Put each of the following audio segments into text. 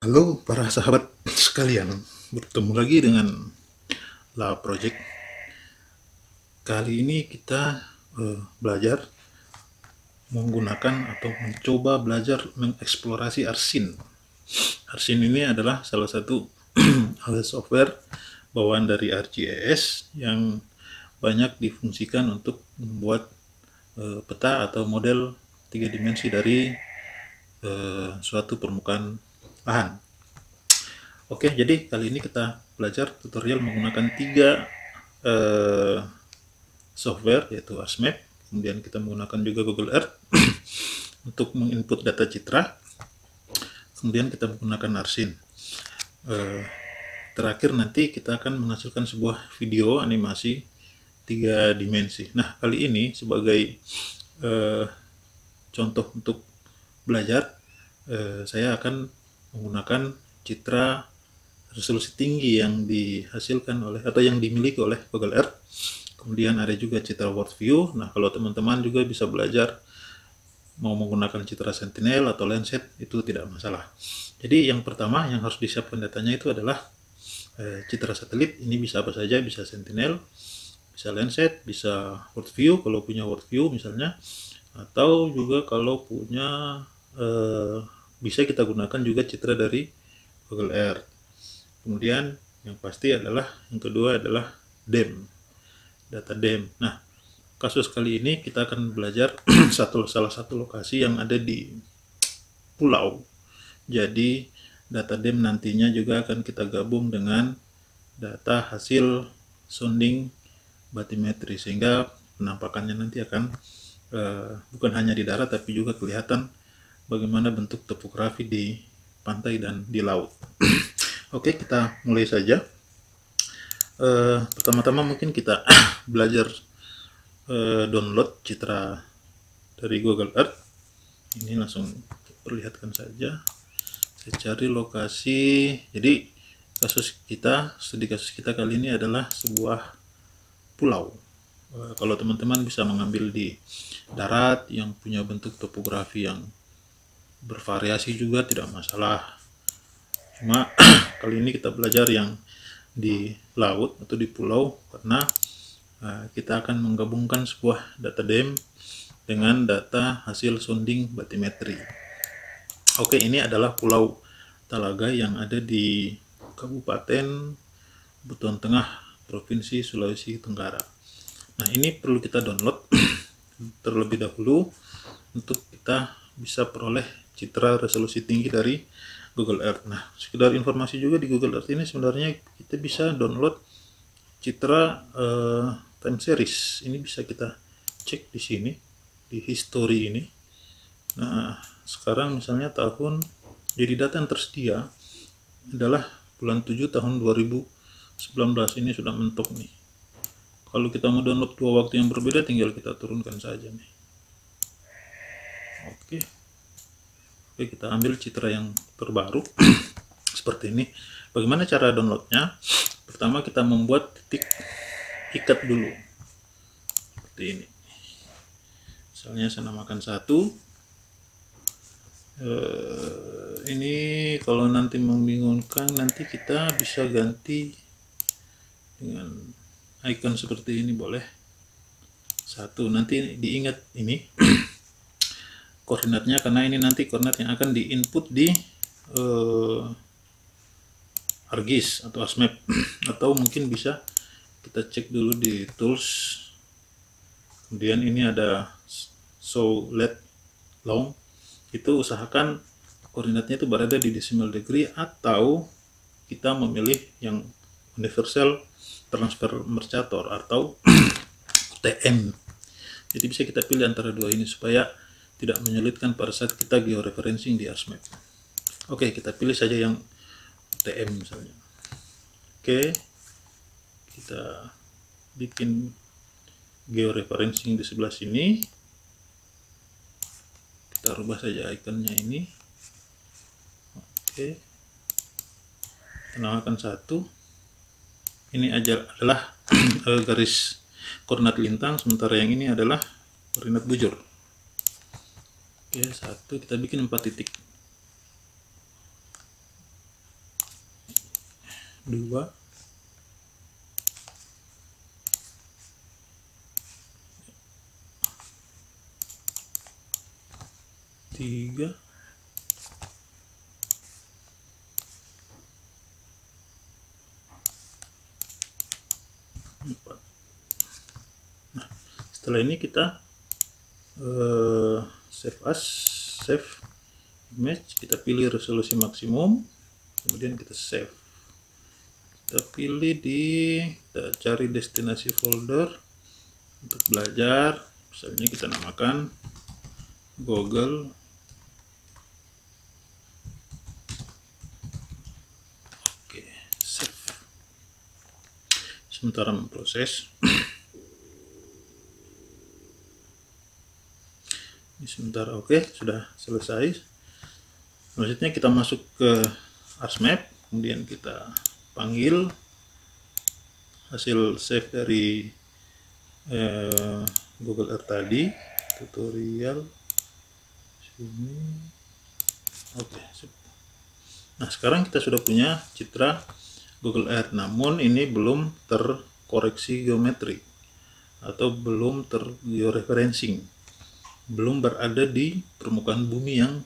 Halo para sahabat sekalian, bertemu lagi dengan La Project. Kali ini kita belajar menggunakan atau mencoba belajar mengeksplorasi Arsin. Arsin ini adalah salah satu software bawaan dari ArcGIS yang banyak difungsikan untuk membuat peta atau model 3 dimensi dari suatu permukaan lahan. Oke, jadi kali ini kita belajar tutorial menggunakan 3 software, yaitu ArcMap. Kemudian kita menggunakan juga Google Earth untuk menginput data citra. Kemudian kita menggunakan Arsin. Terakhir nanti kita akan menghasilkan sebuah video animasi 3 dimensi. Nah, kali ini sebagai contoh untuk belajar, saya akan menggunakan citra resolusi tinggi yang dihasilkan oleh atau yang dimiliki oleh Google Earth. Kemudian ada juga citra World View. Nah, kalau teman-teman juga bisa belajar mau menggunakan citra Sentinel atau Landsat, itu tidak masalah. Jadi yang pertama yang harus disiapkan datanya itu adalah citra satelit. Ini bisa apa saja, bisa Sentinel, bisa Landsat, bisa World View kalau punya World View misalnya, atau juga kalau punya bisa kita gunakan juga citra dari Google Earth. Kemudian yang pasti adalah yang kedua adalah DEM, data DEM. Nah, kasus kali ini kita akan belajar salah satu lokasi yang ada di pulau. Jadi data DEM nantinya juga akan kita gabung dengan data hasil sounding bathymetry, sehingga penampakannya nanti akan bukan hanya di darat tapi juga kelihatan bagaimana bentuk topografi di pantai dan di laut. Oke, kita mulai saja. Pertama-tama mungkin kita belajar download citra dari Google Earth. Ini langsung perlihatkan saja. Saya cari lokasi. Jadi studi kasus kita kali ini adalah sebuah pulau. Kalau teman-teman bisa mengambil di darat yang punya bentuk topografi yang bervariasi juga tidak masalah. Cuma kali ini kita belajar yang di laut atau di pulau karena kita akan menggabungkan sebuah data DEM dengan data hasil sounding bathymetry. Oke, ini adalah Pulau Talaga yang ada di Kabupaten Buton Tengah, Provinsi Sulawesi Tenggara. Nah, ini perlu kita download terlebih dahulu untuk kita bisa peroleh citra resolusi tinggi dari Google Earth. Nah, sekedar informasi juga di Google Earth ini sebenarnya kita bisa download citra time series. Ini bisa kita cek di sini, di history ini. Nah, sekarang misalnya jadi data yang tersedia adalah bulan 7 tahun 2019. Ini sudah mentok nih. Kalau kita mau download 2 waktu yang berbeda, tinggal kita turunkan saja nih. Oke, kita ambil citra yang terbaru seperti ini. Bagaimana cara downloadnya? Pertama kita membuat titik ikat dulu seperti ini. Misalnya saya namakan 1. Ini kalau nanti membingungkan, nanti kita bisa ganti dengan icon seperti ini, boleh. 1, nanti diingat ini koordinatnya karena ini nanti koordinat yang akan diinput di ArcGIS atau ArcMap. Atau mungkin bisa kita cek dulu di tools. Kemudian ini ada show let long, itu usahakan koordinatnya itu berada di decimal degree atau kita memilih yang universal transfer mercator atau UTM. Jadi bisa kita pilih antara dua ini supaya tidak menyulitkan pada saat kita georeferencing di ArcMap. Oke, kita pilih saja yang UTM misalnya. Oke, kita bikin georeferencing di sebelah sini. Kita rubah saja ikonnya ini. Oke, namakan 1. Ini adalah garis koordinat lintang, sementara yang ini adalah koordinat bujur. Oke, 1, kita bikin 4 titik. 2, 3, 4. Nah, setelah ini kita save image, kita pilih resolusi maksimum, kemudian kita save. Kita pilih kita cari destinasi folder untuk belajar, misalnya kita namakan Google. Oke, save. Sementara memproses. Ini sebentar. Oke, sudah selesai. Selanjutnya kita masuk ke ArsMap, kemudian kita panggil hasil save dari Google Earth tadi, tutorial sini. Oke, nah sekarang kita sudah punya citra Google Earth, namun ini belum terkoreksi geometri atau belum tergeoreferencing, belum berada di permukaan bumi yang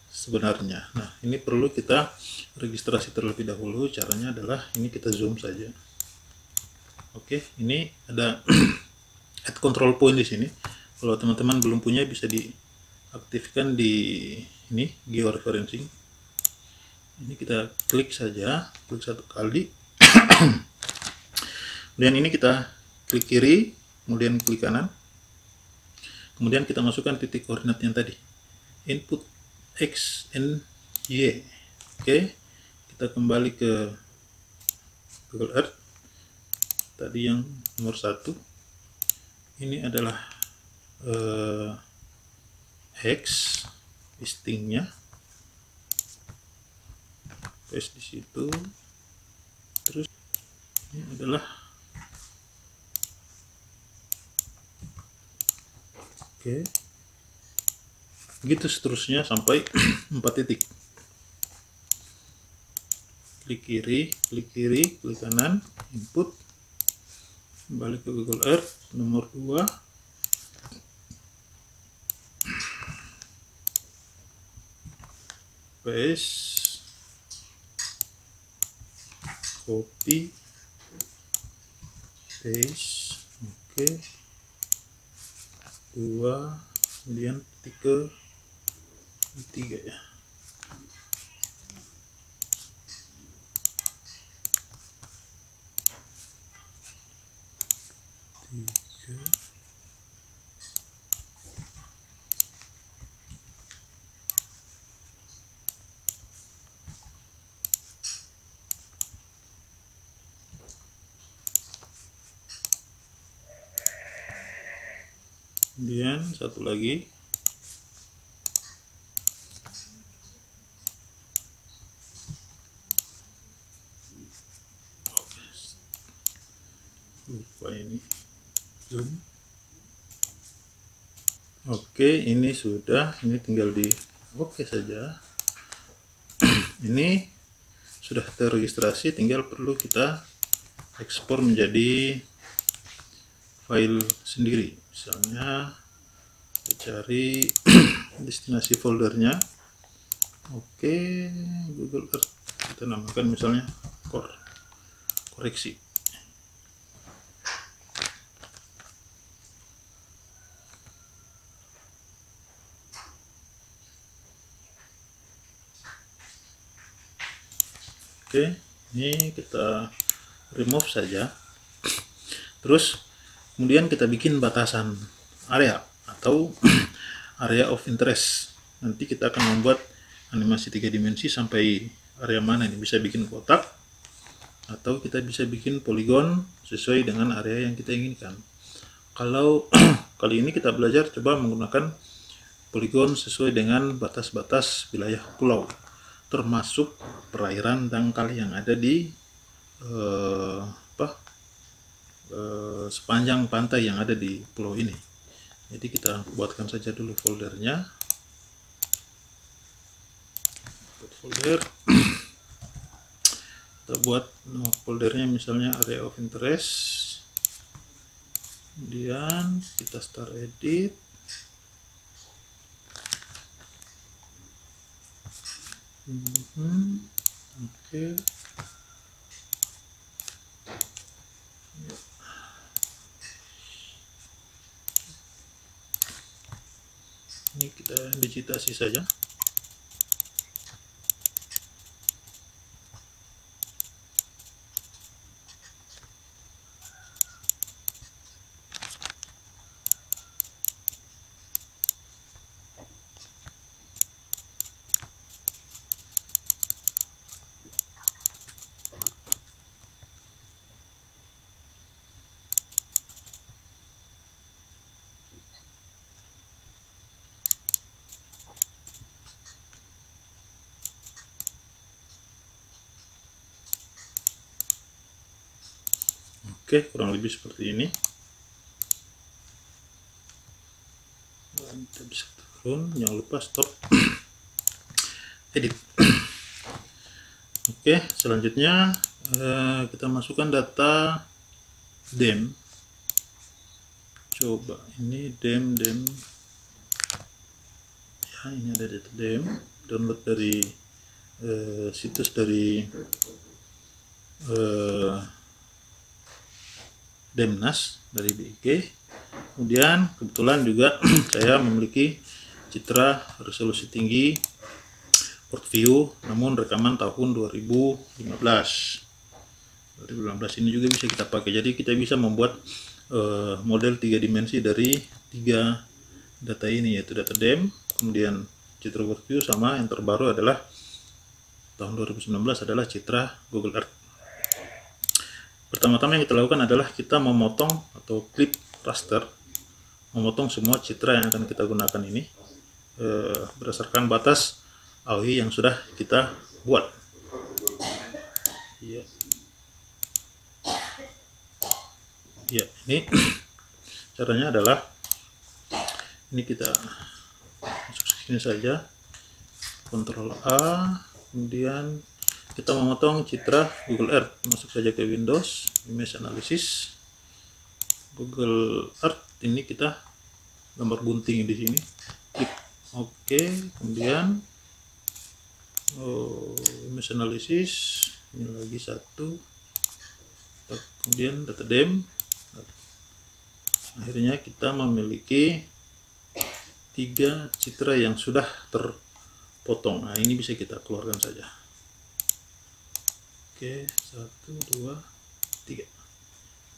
sebenarnya. Nah, ini perlu kita registrasi terlebih dahulu. Caranya adalah ini kita zoom saja. Oke, ini ada add control point di sini. Kalau teman-teman belum punya, bisa diaktifkan di ini georeferencing. Ini kita klik saja, klik satu kali. Kemudian ini kita klik kiri, kemudian klik kanan. Kemudian kita masukkan titik koordinat yang tadi, input X and Y. Oke, kita kembali ke Google Earth tadi yang nomor 1. Ini adalah X listingnya, paste di situ. Terus ini adalah oke, begitu seterusnya sampai 4 titik. Klik kiri, klik kanan, input, kembali ke Google Earth nomor 2, paste, copy, paste, oke, 2, kemudian titik ke 3 ya. Kemudian satu lagi, lupa ini zoom. Oke, ini sudah, ini tinggal di oke saja. Ini sudah terregistrasi, tinggal perlu kita ekspor menjadi file sendiri. Misalnya kita cari destinasi foldernya. Oke, Google Earth, kita namakan misalnya koreksi. Oke, ini kita remove saja. Terus kemudian kita bikin batasan area atau area of interest. Nanti kita akan membuat animasi 3 dimensi sampai area mana ini. Bisa bikin kotak atau kita bisa bikin poligon sesuai dengan area yang kita inginkan. Kalau kali ini kita belajar coba menggunakan poligon sesuai dengan batas-batas wilayah pulau, termasuk perairan dangkal yang ada di sepanjang pantai yang ada di pulau ini. Jadi kita buatkan saja dulu foldernya. Buat folder. kita buat nama foldernya misalnya area of interest, kemudian kita start edit. Oke. Ini kita digitasi saja. Oke, kurang lebih seperti ini. Kita bisa turun, jangan lupa stop edit. Oke, selanjutnya kita masukkan data dem. Coba ini dem ya, ini ada data dem, download dari situs dari Demnas dari BIG. Kemudian kebetulan juga saya memiliki citra resolusi tinggi port view, namun rekaman tahun 2015 ini juga bisa kita pakai. Jadi kita bisa membuat model 3 dimensi dari 3 data ini, yaitu data dem, kemudian citra port view, sama yang terbaru adalah tahun 2019 adalah citra Google Earth. Pertama-tama yang kita lakukan adalah kita memotong atau clip raster, memotong semua citra yang akan kita gunakan ini berdasarkan batas AOI yang sudah kita buat. Ya, ya, ini caranya adalah ini kita masuk sini saja, Ctrl A, kemudian kita memotong citra Google Earth. Masuk saja ke Windows, Image Analysis, Google Earth. Ini kita gambar gunting di sini. Klik OK, kemudian Image Analysis. Ini lagi satu. Kemudian data dem. Akhirnya kita memiliki 3 citra yang sudah terpotong. Nah, ini bisa kita keluarkan saja. Oke, 1, 2, 3.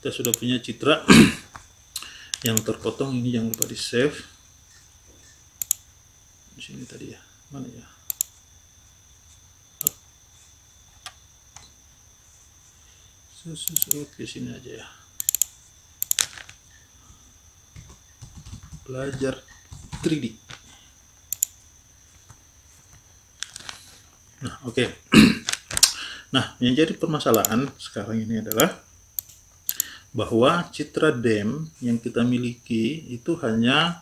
Kita sudah punya citra yang terpotong. Ini jangan lupa di save. Di sini tadi ya, mana ya? Oke, sini aja ya. Belajar 3D. Nah, oke. Nah, yang jadi permasalahan sekarang ini adalah bahwa citra dem yang kita miliki itu hanya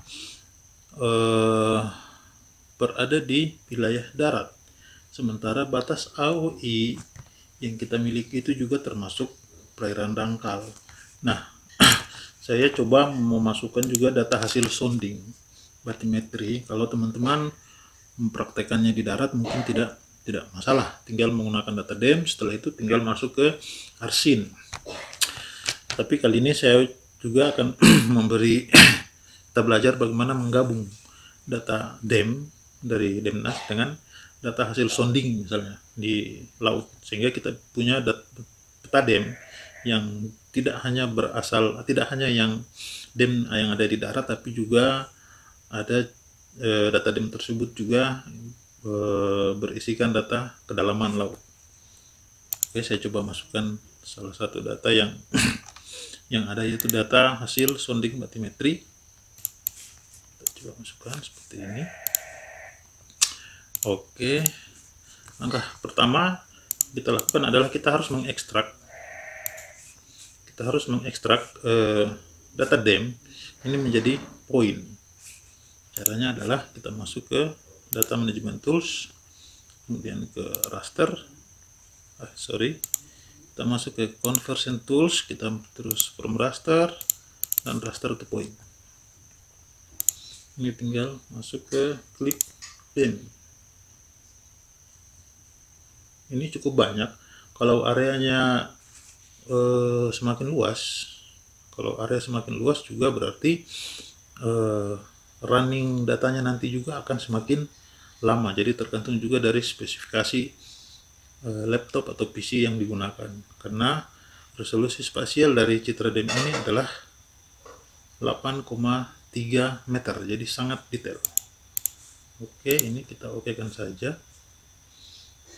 berada di wilayah darat, sementara batas AOI yang kita miliki itu juga termasuk perairan dangkal. Nah, saya coba memasukkan juga data hasil sounding batimetri. Kalau teman-teman mempraktekannya di darat mungkin tidak masalah, tinggal menggunakan data dem, setelah itu tinggal masuk ke Arsin. Tapi kali ini saya juga akan kita belajar bagaimana menggabung data dem dari Demnas dengan data hasil sounding misalnya di laut, sehingga kita punya peta dem yang tidak hanya yang dem yang ada di darat, tapi juga ada data dem tersebut juga berisikan data kedalaman laut. Oke, saya coba masukkan salah satu data yang ada, yaitu data hasil sounding batimetri. Kita coba masukkan seperti ini. Oke, langkah pertama kita lakukan adalah kita harus mengekstrak data dem ini menjadi poin. Caranya adalah kita masuk ke Data Management Tools, kemudian ke raster, Kita masuk ke conversion tools, kita terus from raster dan raster to point. Ini tinggal masuk ke clip pen. Ini cukup banyak. Kalau areanya semakin luas, kalau area semakin luas juga berarti running datanya nanti juga akan semakin lama. Jadi tergantung juga dari spesifikasi laptop atau PC yang digunakan, karena resolusi spasial dari CitraDem ini adalah 8,3 meter, jadi sangat detail. Oke, ini kita okekan saja.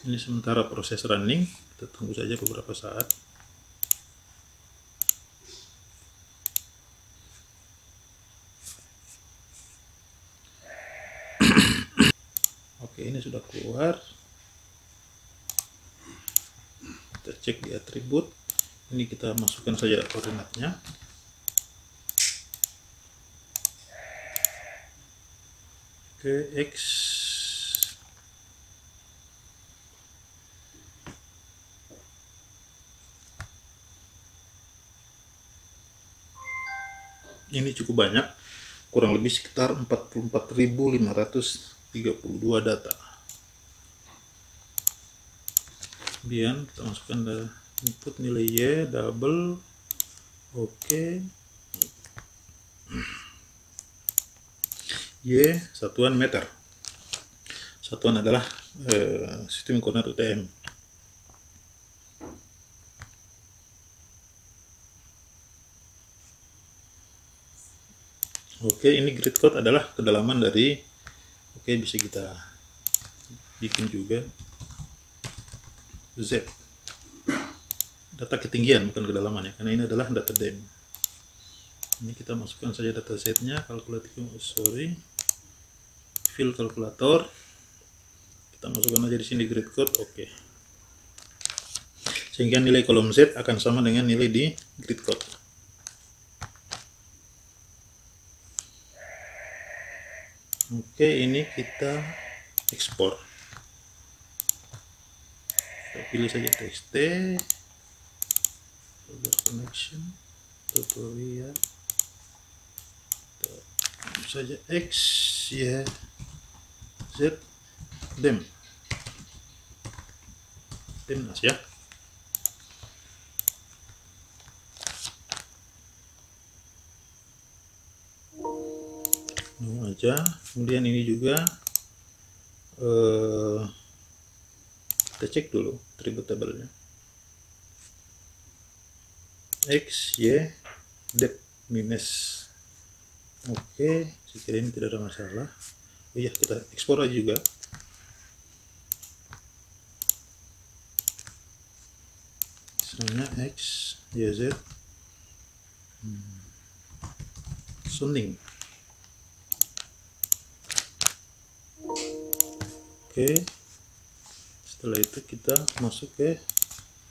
Ini sementara proses running, kita tunggu saja beberapa saat. Oke, ini sudah keluar. Kita cek di atribut. Ini kita masukkan saja koordinatnya. Oke, X. Ini cukup banyak, kurang lebih sekitar 44.532 data. Kemudian kita masukkan input nilai Y double. Oke. Y satuan meter. Satuan adalah sistem koordinat UTM. Oke, ini grid code adalah kedalaman dari, oke, bisa kita bikin juga Z. Data ketinggian bukan kedalaman ya, karena ini adalah data DEM. Ini kita masukkan saja data Z-nya, kalkulatif, fill kalkulator. Kita masukkan aja di sini grid code, oke. Sehingga nilai kolom Z akan sama dengan nilai di grid code. Oke, ini kita ekspor. Kita pilih saja txt, folder connection, tutorial, saja X, Y, Z, DEM, DEMNAS ya. Aja. Kemudian ini juga kita cek dulu atribut tabelnya. X, Y, depth minus. Oke, saya kira ini tidak ada masalah. Oh iya, kita ekspor aja juga. Misalnya X, Y, Z, sounding. Oke, setelah itu kita masuk ke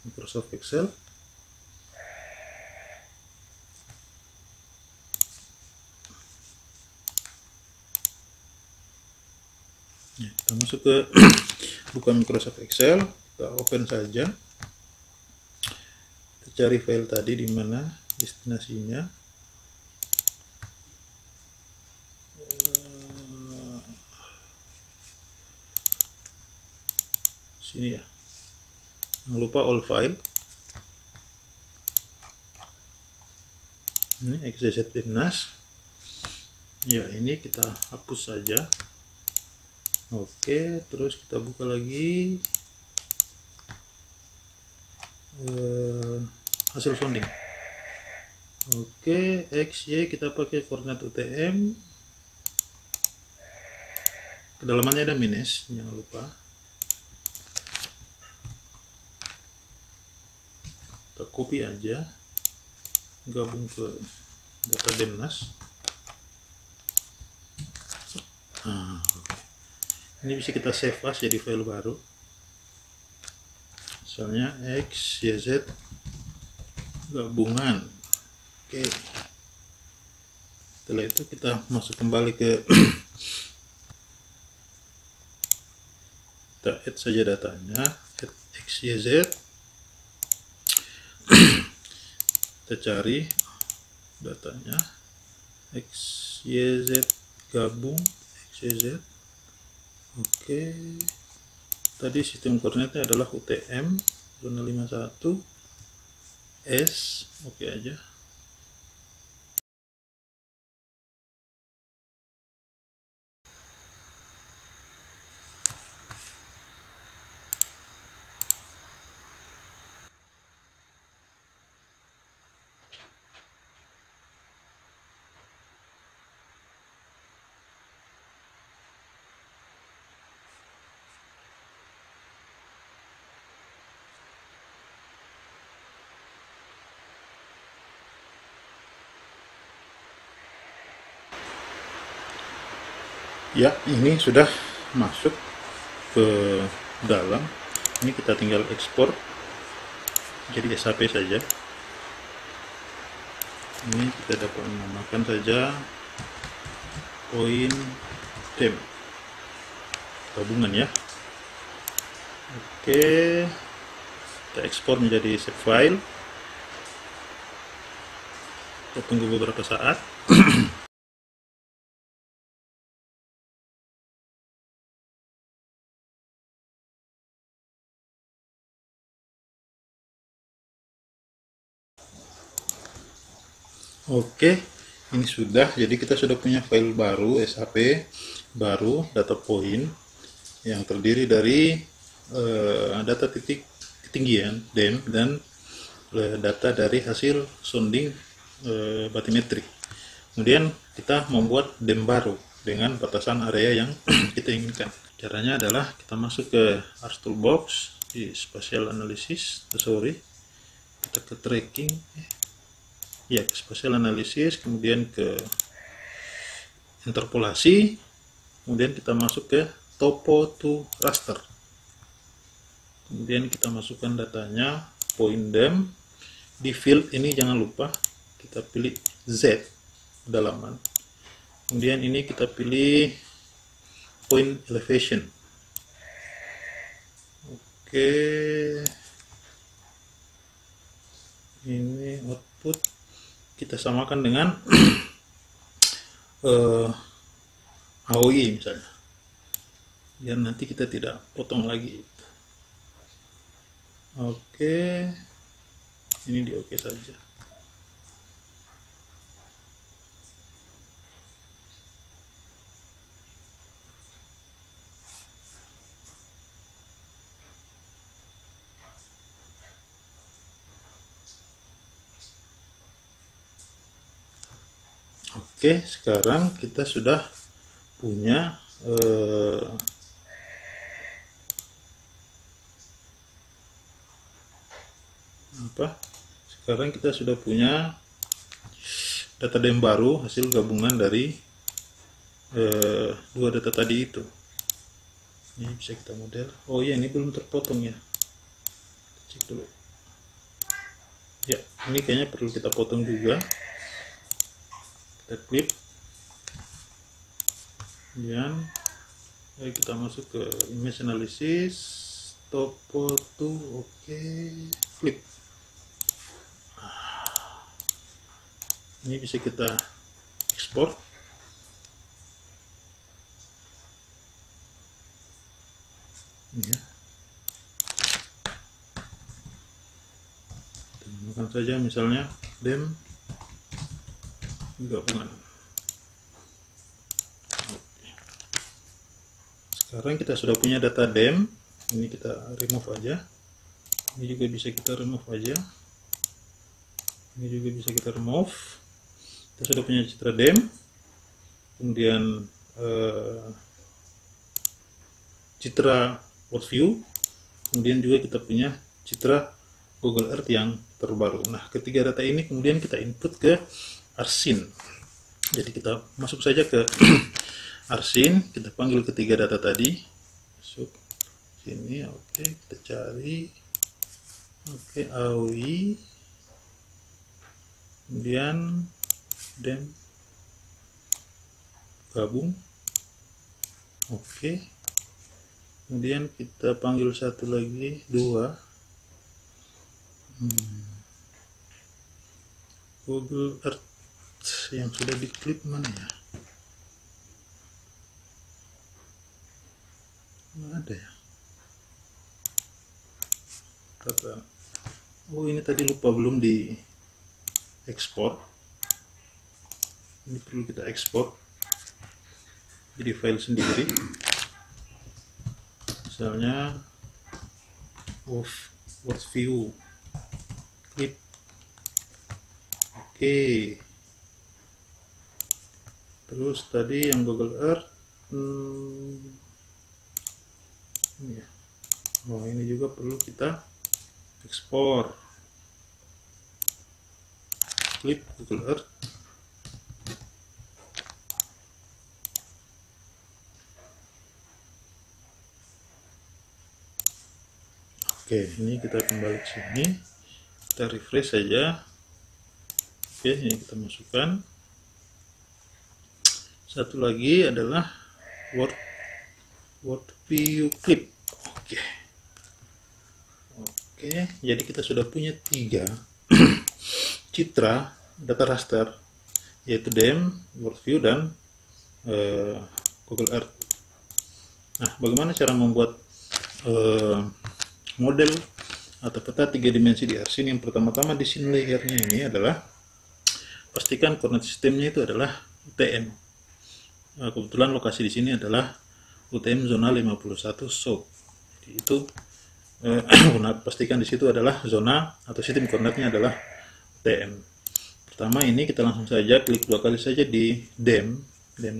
Microsoft Excel. Ya, kita masuk ke buka Microsoft Excel, kita open saja. Kita cari file tadi di mana destinasinya. Sini ya, jangan lupa all file. Ini XYZ DEMNAS ya, ini kita hapus saja. Oke, terus kita buka lagi hasil sounding. Oke, XY kita pakai koordinat UTM, kedalamannya ada minus, jangan lupa. Kita copy aja, gabung ke data DEMNAS. Nah, ini bisa kita save as jadi file baru, misalnya X, Y, Z gabungan. Oke, setelah itu kita masuk kembali ke kita add saja datanya, add X, Y, Z. kita cari datanya XYZ gabung XYZ. Oke, tadi sistem koordinatnya adalah UTM zona 51 S. Oke aja. Ya, ini sudah masuk ke dalam. Ini kita tinggal ekspor jadi SAP saja. Ini kita dapat menambahkan saja poin dem gabungan ya. Oke, kita ekspor menjadi save file. Kita tunggu beberapa saat. Oke, ini sudah. Jadi kita sudah punya file baru SAP baru data point yang terdiri dari data titik ketinggian dem dan data dari hasil sounding batimetrik. Kemudian kita membuat dem baru dengan batasan area yang kita inginkan. Caranya adalah kita masuk ke Ars Toolbox di Spatial Analysis, kita ke tracking. Ya, spatial analysis, kemudian ke interpolasi, kemudian kita masuk ke topo to raster. Kemudian kita masukkan datanya, point dem. Di field ini jangan lupa kita pilih Z kedalaman. Kemudian ini kita pilih point elevation. Oke. Ini output kita samakan dengan AOI misalnya, biar nanti kita tidak potong lagi. Oke, ini di oke saja. Oke, sekarang kita sudah punya sekarang kita sudah punya data dem baru hasil gabungan dari dua data tadi itu. Ini bisa kita model. Oh ya, ini belum terpotong ya. Cek dulu. Ya, ini kayaknya perlu kita potong juga. Kita klik, kemudian kita masuk ke image analysis, topo to, oke, flip. Ini bisa kita ekspor. Ya. Kita saja misalnya dem gabungan. Sekarang kita sudah punya data dem. Ini kita remove aja. Ini juga bisa kita remove aja. Ini juga bisa kita remove. Kita sudah punya citra dem. Kemudian citra world view. Kemudian juga kita punya citra Google Earth yang terbaru. Nah, ketiga data ini kemudian kita input ke Arsin. Jadi kita masuk saja ke Arsin, kita panggil ketiga data tadi, masuk sini, oke, kita cari, oke, AOI, kemudian dem gabung, oke, kemudian kita panggil satu lagi, dua, Google Earth yang sudah diklip mana ya? Nggak ada ya. Oh, ini tadi lupa belum di ekspor. Ini perlu kita ekspor jadi file sendiri, misalnya world view clip. Oke, terus tadi yang Google Earth ini ya. Oh, ini juga perlu kita ekspor clip Google Earth. Oke, ini kita kembali ke sini, kita refresh saja. Oke, ini kita masukkan. Satu lagi adalah world view clip. Oke, jadi kita sudah punya 3 citra data raster, yaitu DEM, world view, dan Google Earth. Nah, bagaimana cara membuat model atau peta 3 dimensi di ARSYN? Yang pertama-tama di scene layernya ini adalah pastikan koordinat sistemnya itu adalah UTM. Kebetulan lokasi di sini adalah UTM zona 51 South. Jadi itu pastikan di situ adalah zona atau sistem koordinatnya adalah UTM. Pertama ini kita langsung saja klik 2 kali saja di DEM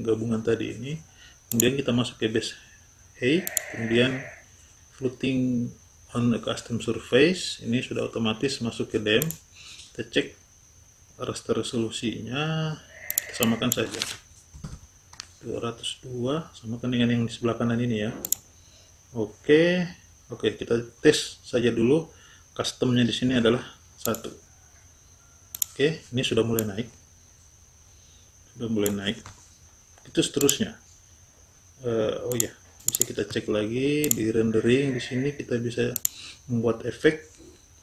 gabungan tadi ini. Kemudian kita masuk ke base A, kemudian floating on a custom surface, ini sudah otomatis masuk ke DEM. Kita cek raster resolusinya, kita samakan saja 202, samakan dengan yang di sebelah kanan ini ya. Oke, kita tes saja dulu. Customnya di sini adalah 1. Oke, ini sudah mulai naik, itu seterusnya. Oh ya, bisa kita cek lagi di rendering. Di sini kita bisa membuat efek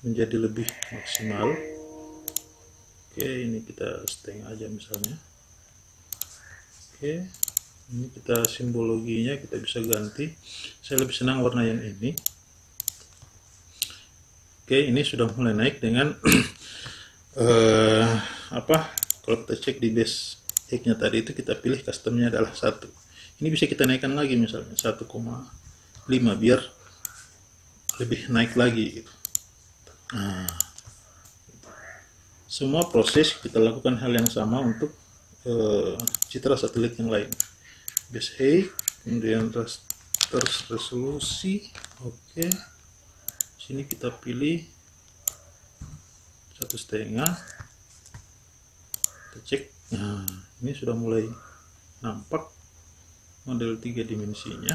menjadi lebih maksimal. Oke, ini kita setengah aja misalnya. Oke, ini kita simbologinya kita bisa ganti. Saya lebih senang warna yang ini. Oke, ini sudah mulai naik dengan kalau kita cek di base X-nya tadi itu kita pilih customnya adalah 1. Ini bisa kita naikkan lagi misalnya 1,5 biar lebih naik lagi gitu. Nah, semua proses kita lakukan hal yang sama untuk citra satelit yang lain. Base A, kemudian raster resolusi. Oke, sini kita pilih 1,5. Kita cek. Nah, ini sudah mulai nampak model 3 dimensinya.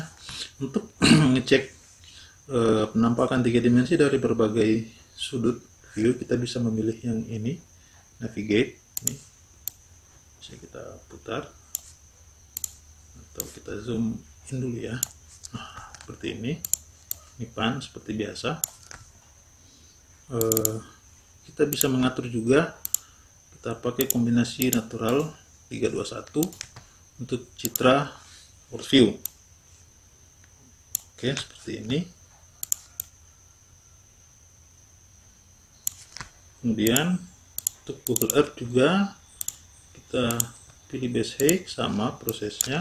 Untuk ngecek penampakan 3 dimensi dari berbagai sudut view, kita bisa memilih yang ini, navigate. Ini bisa kita putar atau kita zoom in dulu ya. Nah, seperti ini pan seperti biasa. Kita bisa mengatur juga, kita pakai kombinasi natural 321 untuk citra world view. Oke, seperti ini. Kemudian untuk Google Earth juga kita pilih base height, sama prosesnya.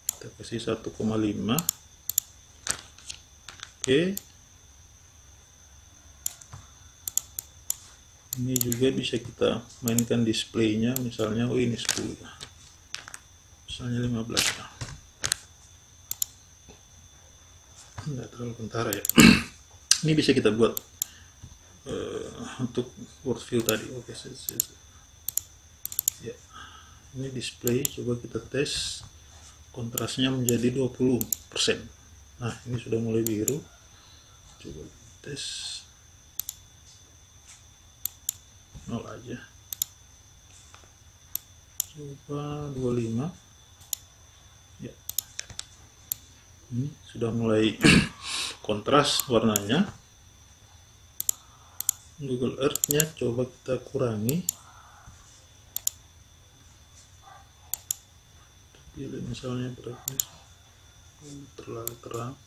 Kita kasih 1,5. Oke. Ini juga bisa kita mainkan displaynya, misalnya ini 10 ya, misalnya 15 ya. Nggak terlalu kentara ya. Ini bisa kita buat untuk world view tadi. Oke, ya, ini display, coba kita tes kontrasnya menjadi 20%. Nah, ini sudah mulai biru. Coba tes 0 aja, coba 25 ya. Ini sudah mulai kontras warnanya. Google Earth-nya coba kita kurangi, pilih misalnya brightness terlalu terang.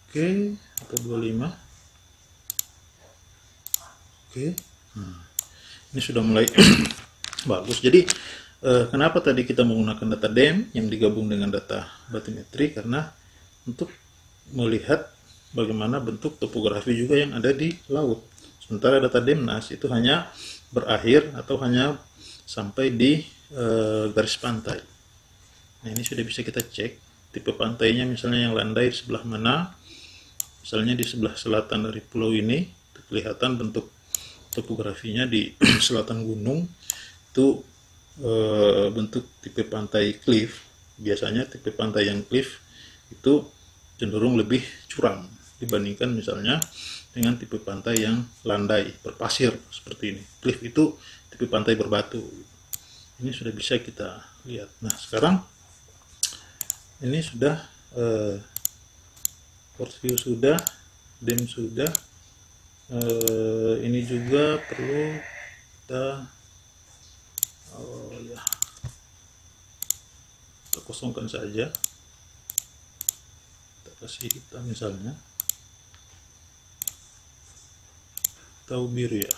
Oke, atau 25. Oke, nah, ini sudah mulai bagus. Jadi kenapa tadi kita menggunakan data DEM yang digabung dengan data batimetri? Karena untuk melihat bagaimana bentuk topografi juga yang ada di laut. Sementara data DEMNAS itu hanya berakhir atau hanya sampai di garis pantai. Nah, ini sudah bisa kita cek tipe pantainya, misalnya yang landai di sebelah mana. Misalnya di sebelah selatan dari pulau ini, kelihatan bentuk topografinya di selatan gunung itu bentuk tipe pantai cliff. Biasanya tipe pantai yang cliff itu cenderung lebih curam dibandingkan misalnya dengan tipe pantai yang landai berpasir seperti ini. Cliff itu tipe pantai berbatu. Ini sudah bisa kita lihat. Nah, sekarang ini sudah Force view sudah, DEM sudah. Ini juga perlu kita kita kosongkan saja, kita kasih hitam misalnya, atau biru ya,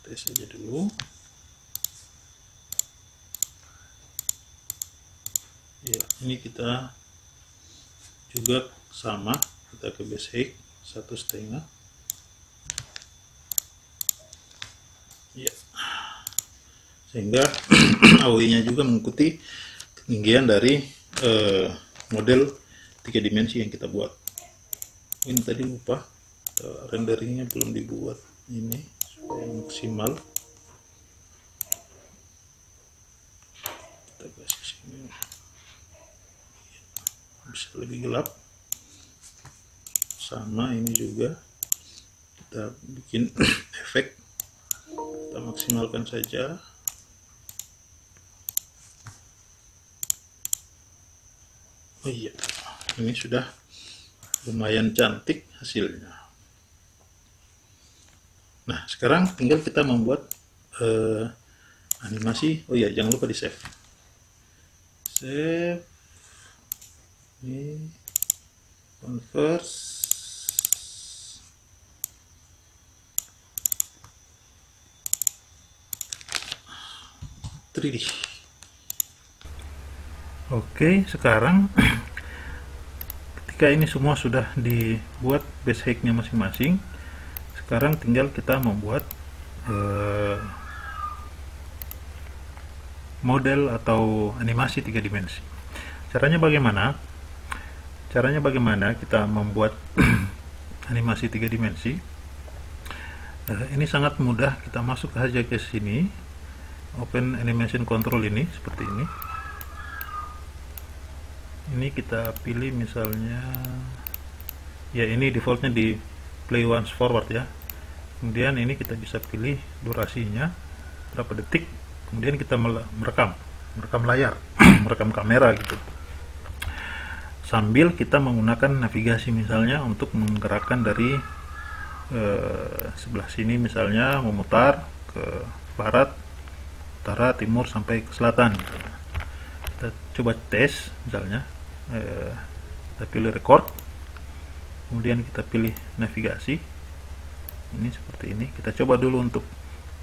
tes aja dulu. Ya, ini kita juga sama, kita ke basic 1,5 ya, sehingga AOI-nya juga mengikuti ketinggian dari model 3 dimensi yang kita buat. Ini tadi lupa, renderingnya belum dibuat ini supaya maksimal. Kita kasih sini bisa lebih gelap. Sama ini juga kita bikin efek, kita maksimalkan saja. Oh iya, ini sudah lumayan cantik hasilnya. Nah, sekarang tinggal kita membuat animasi. Oh iya, jangan lupa di save. Save. Ini convert 3D. Oke, sekarang ketika ini semua sudah dibuat base height-nya masing-masing, sekarang tinggal kita membuat model atau animasi 3 dimensi. Caranya bagaimana? Caranya bagaimana kita membuat animasi 3 dimensi? Ini sangat mudah, kita masuk saja ke sini, open animation control ini, seperti ini. Ini kita pilih misalnya, ya ini defaultnya di play once forward ya. Kemudian ini kita bisa pilih durasinya berapa detik, kemudian kita merekam layar, merekam kamera gitu. Sambil kita menggunakan navigasi misalnya untuk menggerakkan dari sebelah sini misalnya memutar ke barat, utara, timur sampai ke selatan. Kita coba tes misalnya, kita pilih record, kemudian kita pilih navigasi. Ini seperti ini. Kita coba dulu untuk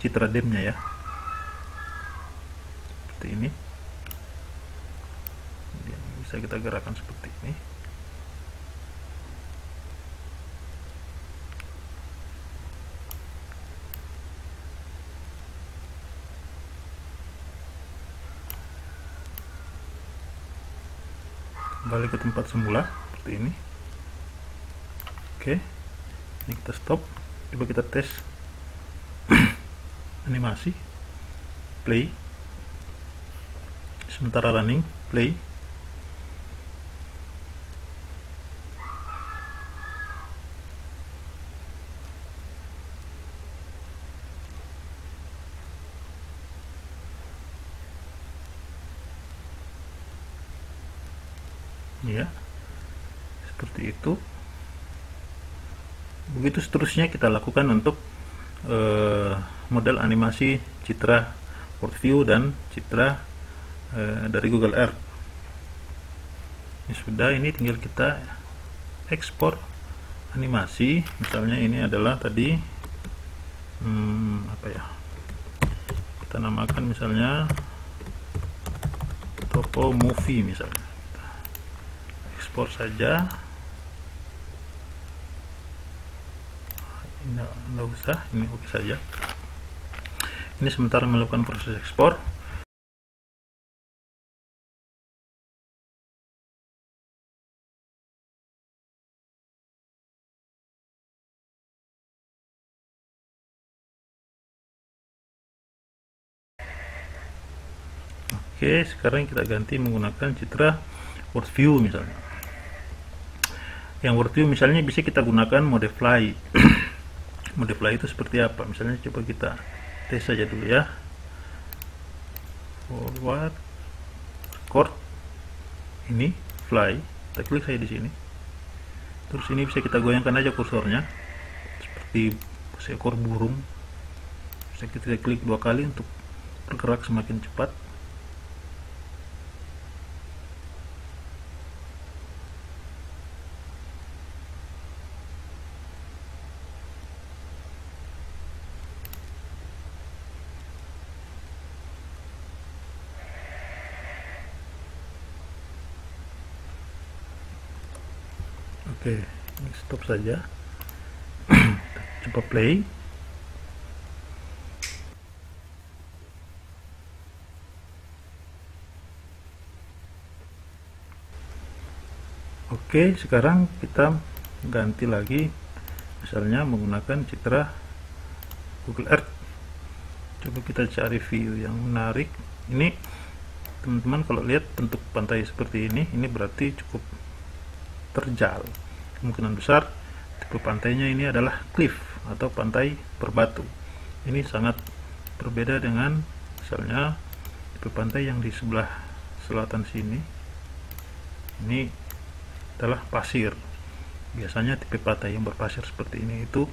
citra DEM-nya ya, seperti ini. Bisa kita gerakan seperti ini. Kembali ke tempat semula seperti ini. Oke, ini kita stop. Coba kita tes animasi, play. Sementara running, play. Ya, seperti itu. Begitu seterusnya kita lakukan untuk model animasi citra World View dan citra dari Google Earth. Ini sudah, ini tinggal kita ekspor animasi. Misalnya ini adalah tadi apa ya, kita namakan misalnya Topo Movie misalnya. Kita ekspor saja. Nggak usah, ini oke saja. Ini sementara melakukan proses ekspor. Oke, sekarang kita ganti menggunakan citra World View misalnya. Yang World View misalnya bisa kita gunakan mode fly. Mode fly itu seperti apa? Misalnya coba kita tes saja dulu ya. Forward, record, ini fly. Kita klik saja di sini. Terus ini bisa kita goyangkan aja kursornya seperti seekor burung. Bisa kita klik 2 kali untuk bergerak semakin cepat. Oke, ini stop saja. Coba play. Oke, sekarang kita ganti lagi, misalnya menggunakan citra Google Earth. Coba kita cari view yang menarik. Ini teman-teman kalau lihat bentuk pantai seperti ini berarti cukup terjal. Kemungkinan besar tipe pantainya ini adalah cliff atau pantai berbatu. Ini sangat berbeda dengan misalnya tipe pantai yang di sebelah selatan sini. Ini adalah pasir. Biasanya tipe pantai yang berpasir seperti ini itu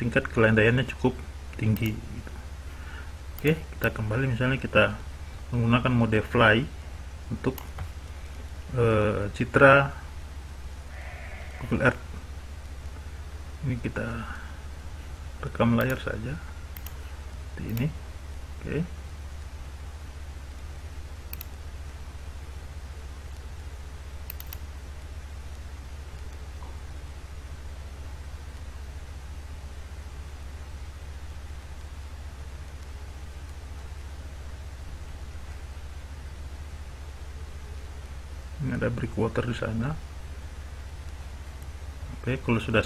tingkat kelandaiannya cukup tinggi gitu. Oke, kita kembali, misalnya kita menggunakan mode fly untuk citra Google Earth. Ini kita rekam layar saja seperti ini. Oke. Ini ada breakwater di sana. Oke, kalau sudah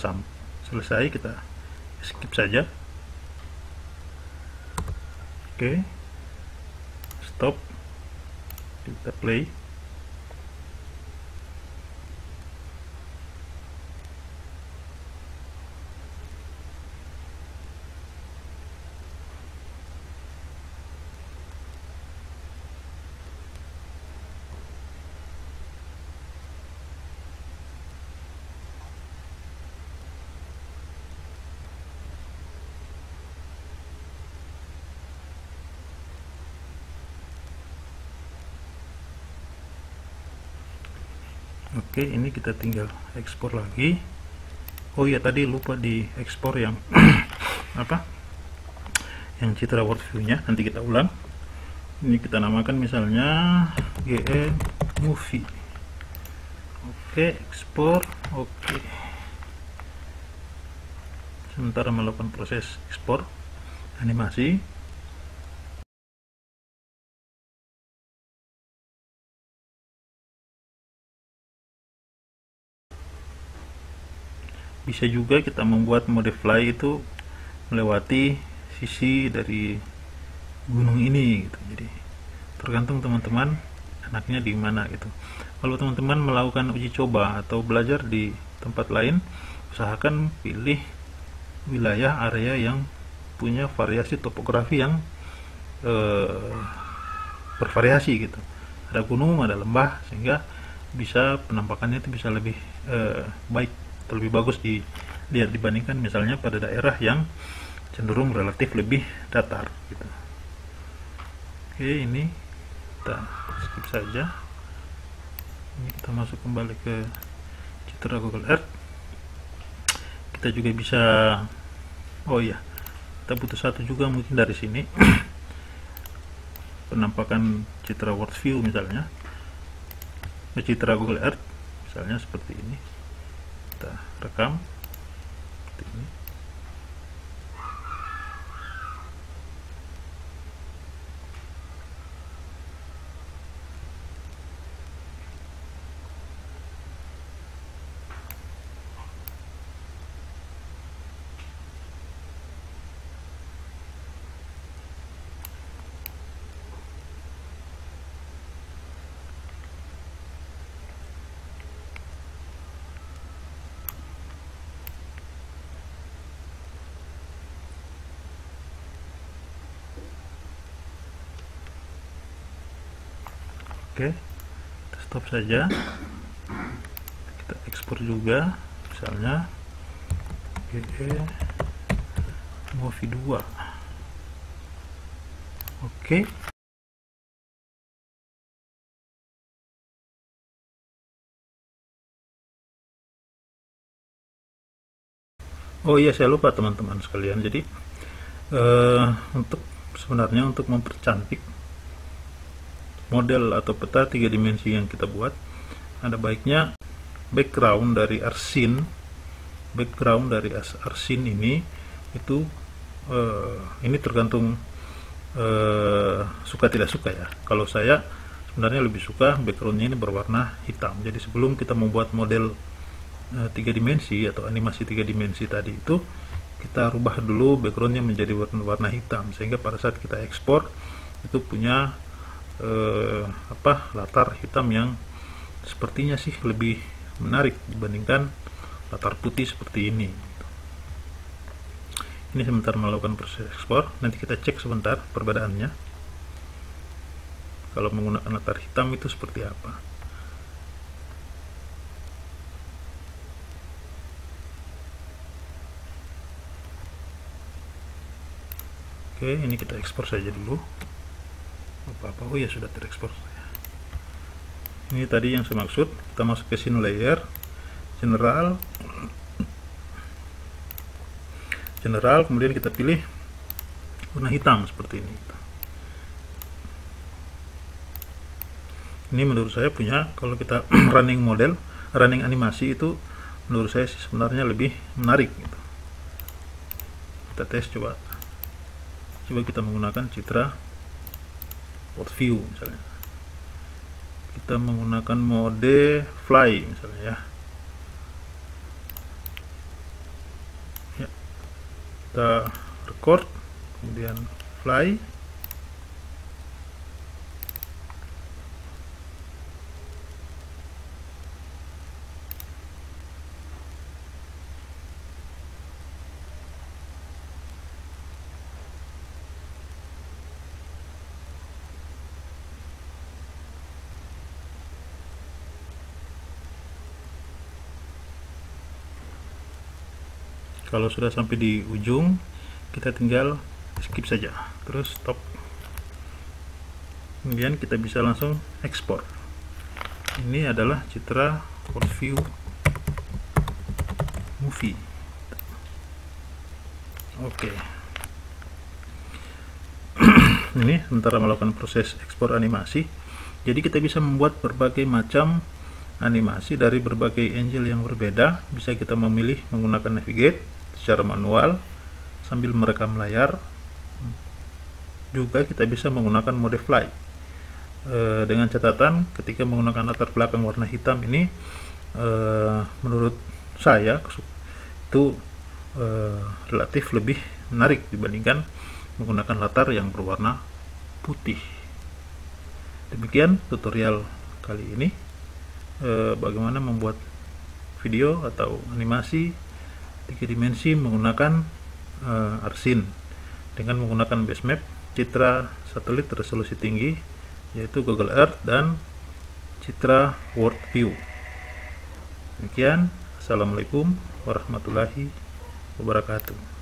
selesai kita skip saja. Oke, stop, kita play. Oke, ini kita tinggal ekspor lagi. Oh ya, tadi lupa di ekspor yang apa? Yang citra world view-nya. Nanti kita ulang. Ini kita namakan misalnya GE Movie. Oke, ekspor. Oke. Sementara melakukan proses ekspor animasi. Bisa juga kita membuat mode fly itu melewati sisi dari gunung ini gitu. Jadi tergantung teman-teman anaknya di mana gitu. Kalau teman-teman melakukan uji coba atau belajar di tempat lain, usahakan pilih wilayah area yang punya variasi topografi yang bervariasi gitu. Ada gunung, ada lembah, sehingga bisa penampakannya itu bisa lebih baik atau lebih bagus dilihat dibandingkan misalnya pada daerah yang cenderung relatif lebih datar gitu. Oke, ini kita skip saja. Ini kita masuk kembali ke citra Google Earth. Kita juga bisa, oh iya, kita butuh satu juga mungkin dari sini penampakan citra World View misalnya, citra Google Earth misalnya seperti ini. Kita rekam seperti ini. Oke, kita stop saja. Kita ekspor juga, misalnya GE Movie 2. Oke. Oh iya, saya lupa teman-teman sekalian. Jadi sebenarnya untuk mempercantik model atau peta 3 dimensi yang kita buat, ada baiknya background dari arsin ini itu ini tergantung suka tidak suka ya. Kalau saya sebenarnya lebih suka backgroundnya ini berwarna hitam. Jadi sebelum kita membuat model 3 dimensi atau animasi 3 dimensi tadi itu, kita rubah dulu backgroundnya menjadi warna hitam, sehingga pada saat kita ekspor itu punya latar hitam yang sepertinya sih lebih menarik dibandingkan latar putih seperti ini. Ini sebentar melakukan proses ekspor, nanti kita cek sebentar perbedaannya kalau menggunakan latar hitam itu seperti apa. Oke, ini kita ekspor saja dulu. Oh ya, sudah terekspor. Ini tadi yang saya maksud. Kita masuk ke scene layer, general, kemudian kita pilih warna hitam seperti ini. Ini menurut saya punya, kalau kita running animasi itu menurut saya sebenarnya lebih menarik gitu. Kita tes, coba kita menggunakan citra World View misalnya. Kita menggunakan mode fly misalnya ya. Kita record, kemudian fly. Kalau sudah sampai di ujung, kita tinggal skip saja, terus stop. Kemudian kita bisa langsung ekspor. Ini adalah citra World View Movie. Oke. Ini sementara melakukan proses ekspor animasi. Jadi kita bisa membuat berbagai macam animasi dari berbagai angle yang berbeda. Bisa kita memilih menggunakan navigate secara manual sambil merekam layar. Juga kita bisa menggunakan mode fly, dengan catatan ketika menggunakan latar belakang warna hitam ini, menurut saya itu relatif lebih menarik dibandingkan menggunakan latar yang berwarna putih. Demikian tutorial kali ini, bagaimana membuat video atau animasi 3 dimensi menggunakan arsin dengan menggunakan base map, citra satelit resolusi tinggi yaitu Google Earth, dan Citra World View. Demikian, assalamualaikum warahmatullahi wabarakatuh.